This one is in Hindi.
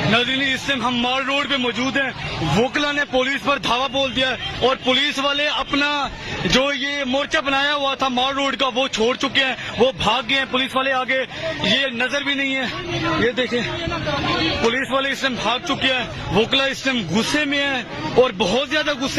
नाज़रीन, इस टाइम हम माल रोड पे मौजूद हैं। वोकला ने पुलिस पर धावा बोल दिया और पुलिस वाले अपना जो ये मोर्चा बनाया हुआ था माल रोड का वो छोड़ चुके हैं, वो भाग गए हैं। पुलिस वाले आगे ये नजर भी नहीं है। ये देखें, पुलिस वाले इस टाइम भाग चुके हैं। वोकला इस टाइम गुस्से में है और बहुत ज्यादा गुस्से